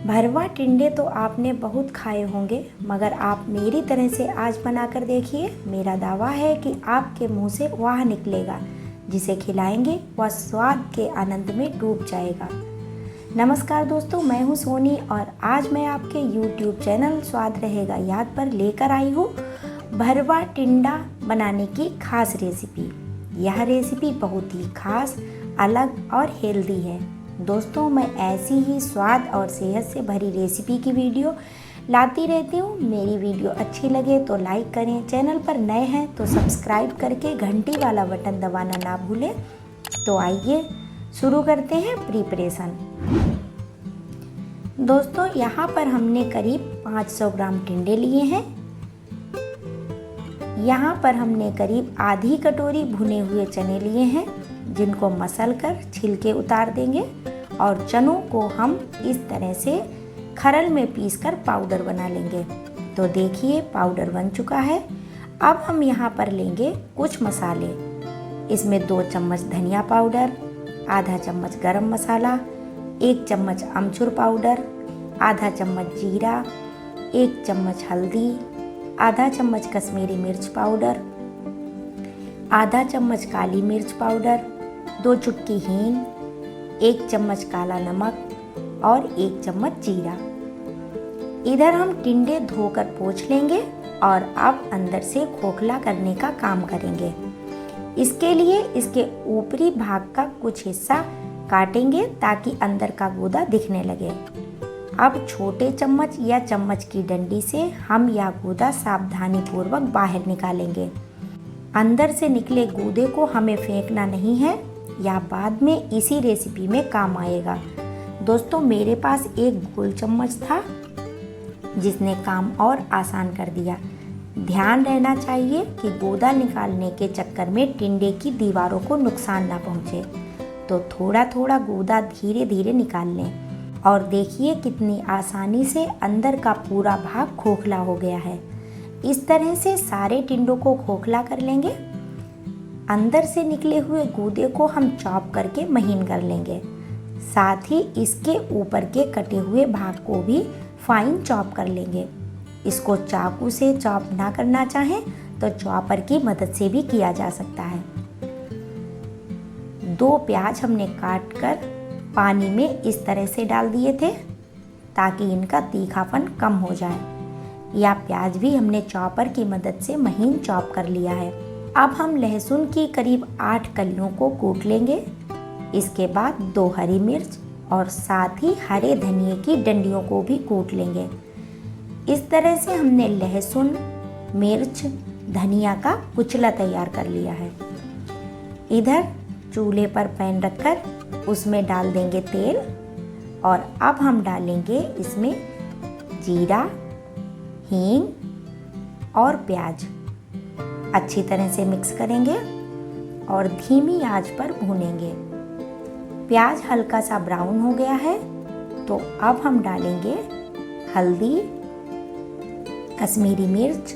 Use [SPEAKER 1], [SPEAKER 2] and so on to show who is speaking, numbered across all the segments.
[SPEAKER 1] भरवा टिंडे तो आपने बहुत खाए होंगे, मगर आप मेरी तरह से आज बनाकर देखिए। मेरा दावा है कि आपके मुंह से वाह निकलेगा। जिसे खिलाएंगे वह स्वाद के आनंद में डूब जाएगा। नमस्कार दोस्तों, मैं हूं सोनी और आज मैं आपके YouTube चैनल स्वाद रहेगा याद पर लेकर आई हूं भरवा टिंडा बनाने की खास रेसिपी। यह रेसिपी बहुत ही खास, अलग और हेल्दी है। दोस्तों, मैं ऐसी ही स्वाद और सेहत से भरी रेसिपी की वीडियो लाती रहती हूँ। मेरी वीडियो अच्छी लगे तो लाइक करें, चैनल पर नए हैं तो सब्सक्राइब करके घंटी वाला बटन दबाना ना भूलें। तो आइए शुरू करते हैं प्रिपरेशन। दोस्तों, यहाँ पर हमने करीब 500 ग्राम टिंडे लिए हैं। यहाँ पर हमने करीब आधी कटोरी भुने हुए चने लिए हैं, जिनको मसल कर छिलके उतार देंगे और चनों को हम इस तरह से खरल में पीसकर पाउडर बना लेंगे। तो देखिए पाउडर बन चुका है। अब हम यहाँ पर लेंगे कुछ मसाले। इसमें 2 चम्मच धनिया पाउडर, आधा चम्मच गरम मसाला, 1 चम्मच अमचूर पाउडर, आधा चम्मच जीरा, 1 चम्मच हल्दी, आधा चम्मच कश्मीरी मिर्च पाउडर, आधा चम्मच काली मिर्च पाउडर, 2 चुटकी हींग, 1 चम्मच काला नमक और 1 चम्मच जीरा। इधर हम टिंडे धोकर पोंछ लेंगे और अब अंदर से खोखला करने का काम करेंगे। इसके लिए इसके ऊपरी भाग का कुछ हिस्सा काटेंगे ताकि अंदर का गूदा दिखने लगे। अब छोटे चम्मच या चम्मच की डंडी से हम यह गूदा सावधानी पूर्वक बाहर निकालेंगे। अंदर से निकले गूदे को हमें फेंकना नहीं है, या बाद में इसी रेसिपी में काम आएगा। दोस्तों, मेरे पास एक गोल चम्मच था जिसने काम और आसान कर दिया। ध्यान रहना चाहिए कि गूदा निकालने के चक्कर में टिंडे की दीवारों को नुकसान ना पहुंचे। तो थोड़ा थोड़ा गूदा धीरे धीरे निकाल लें और देखिए कितनी आसानी से अंदर का पूरा भाग खोखला हो गया है। इस तरह से सारे टिंडों को खोखला कर लेंगे। अंदर से निकले हुए गूदे को हम चॉप करके महीन कर लेंगे। साथ ही इसके ऊपर के कटे हुए भाग को भी फाइन चॉप कर लेंगे। इसको चाकू से चॉप ना करना चाहें तो चॉपर की मदद से भी किया जा सकता है। 2 प्याज हमने काट कर पानी में इस तरह से डाल दिए थे ताकि इनका तीखापन कम हो जाए। या प्याज भी हमने चॉपर की मदद से महीन चॉप कर लिया है। अब हम लहसुन की करीब 8 कलियों को कूट लेंगे। इसके बाद 2 हरी मिर्च और साथ ही हरे धनिए की डंडियों को भी कूट लेंगे। इस तरह से हमने लहसुन, मिर्च, धनिया का कुचला तैयार कर लिया है। इधर चूल्हे पर पैन रखकर उसमें डाल देंगे तेल और अब हम डालेंगे इसमें जीरा, हींग और प्याज। अच्छी तरह से मिक्स करेंगे और धीमी आंच पर भूनेंगे। प्याज हल्का सा ब्राउन हो गया है तो अब हम डालेंगे हल्दी, कश्मीरी मिर्च,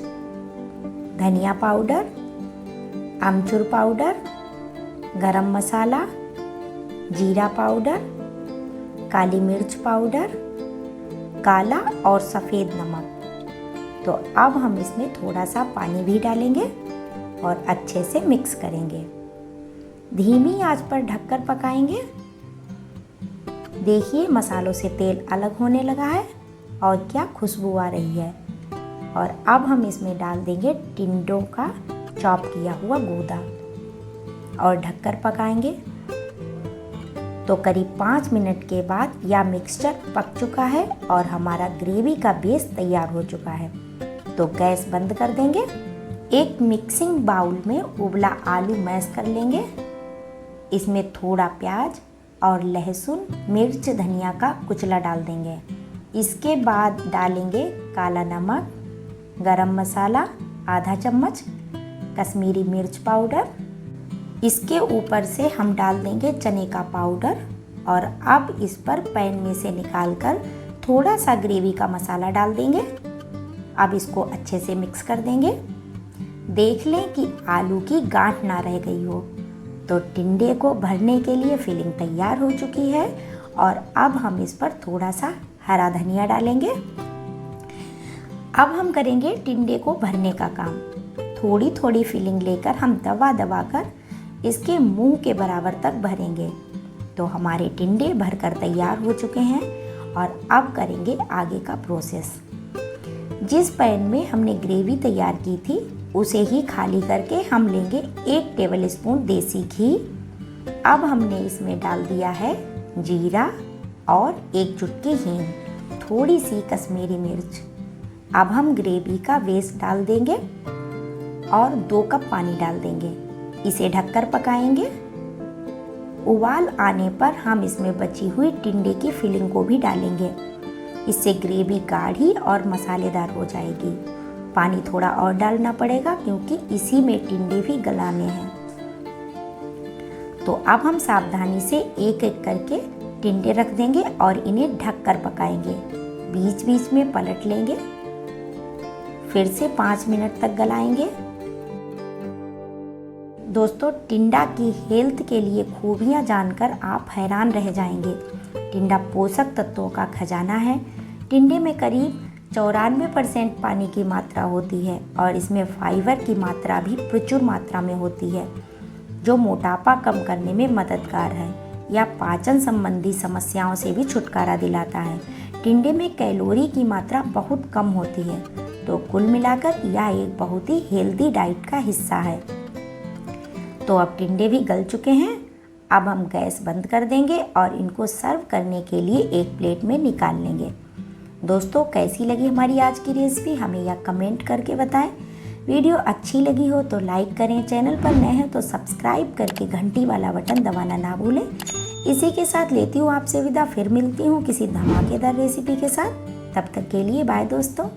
[SPEAKER 1] धनिया पाउडर, अमचूर पाउडर, गरम मसाला, जीरा पाउडर, काली मिर्च पाउडर, काला और सफ़ेद नमक। तो अब हम इसमें थोड़ा सा पानी भी डालेंगे और अच्छे से मिक्स करेंगे। धीमी आंच पर ढककर पकाएंगे। देखिए मसालों से तेल अलग होने लगा है और क्या खुशबू आ रही है। और अब हम इसमें डाल देंगे टिंडों का चॉप किया हुआ गूदा और ढककर पकाएंगे। तो करीब 5 मिनट के बाद यह मिक्सचर पक चुका है और हमारा ग्रेवी का बेस तैयार हो चुका है। तो गैस बंद कर देंगे। एक मिक्सिंग बाउल में उबला आलू मैश कर लेंगे। इसमें थोड़ा प्याज और लहसुन, मिर्च, धनिया का कुचला डाल देंगे। इसके बाद डालेंगे काला नमक, गरम मसाला आधा चम्मच, कश्मीरी मिर्च पाउडर। इसके ऊपर से हम डाल देंगे चने का पाउडर और अब इस पर पैन में से निकालकर थोड़ा सा ग्रेवी का मसाला डाल देंगे। अब इसको अच्छे से मिक्स कर देंगे। देख लें कि आलू की गांठ ना रह गई हो। तो टिंडे को भरने के लिए फिलिंग तैयार हो चुकी है और अब हम इस पर थोड़ा सा हरा धनिया डालेंगे। अब हम करेंगे टिंडे को भरने का काम। थोड़ी थोड़ी फिलिंग लेकर हम दबा दबा कर इसके मुंह के बराबर तक भरेंगे। तो हमारे टिंडे भरकर तैयार हो चुके हैं और अब करेंगे आगे का प्रोसेस। जिस पैन में हमने ग्रेवी तैयार की थी उसे ही खाली करके हम लेंगे 1 टेबलस्पून देसी घी। अब हमने इसमें डाल दिया है जीरा और 1 चुटकी हींग, थोड़ी सी कश्मीरी मिर्च। अब हम ग्रेवी का वेस्ट डाल देंगे और 2 कप पानी डाल देंगे। इसे ढककर पकाएंगे। उबाल आने पर हम इसमें बची हुई टिंडे की फिलिंग को भी डालेंगे। इससे ग्रेवी गाढ़ी और मसालेदार हो जाएगी। पानी थोड़ा और डालना पड़ेगा क्योंकि इसी में टिंडे भी गलाने हैं। तो अब हम सावधानी से एक एक करके टिंडे रख देंगे और इन्हें ढककर पकाएंगे। बीच बीच में पलट लेंगे। फिर से 5 मिनट तक गलाएंगे। दोस्तों, टिंडा की हेल्थ के लिए खूबियां जानकर आप हैरान रह जाएंगे। टिंडा पोषक तत्वों का खजाना है। टिंडे में करीब 94% पानी की मात्रा होती है और इसमें फाइबर की मात्रा भी प्रचुर मात्रा में होती है, जो मोटापा कम करने में मददगार है या पाचन संबंधी समस्याओं से भी छुटकारा दिलाता है। टिंडे में कैलोरी की मात्रा बहुत कम होती है। तो कुल मिलाकर यह एक बहुत ही हेल्दी डाइट का हिस्सा है। तो अब टिंडे भी गल चुके हैं। अब हम गैस बंद कर देंगे और इनको सर्व करने के लिए एक प्लेट में निकाल लेंगे। दोस्तों, कैसी लगी हमारी आज की रेसिपी हमें यह कमेंट करके बताएं। वीडियो अच्छी लगी हो तो लाइक करें, चैनल पर नए हैं तो सब्सक्राइब करके घंटी वाला बटन दबाना ना भूलें। इसी के साथ लेती हूँ आपसे विदा। फिर मिलती हूँ किसी धमाकेदार रेसिपी के साथ। तब तक के लिए बाय दोस्तों।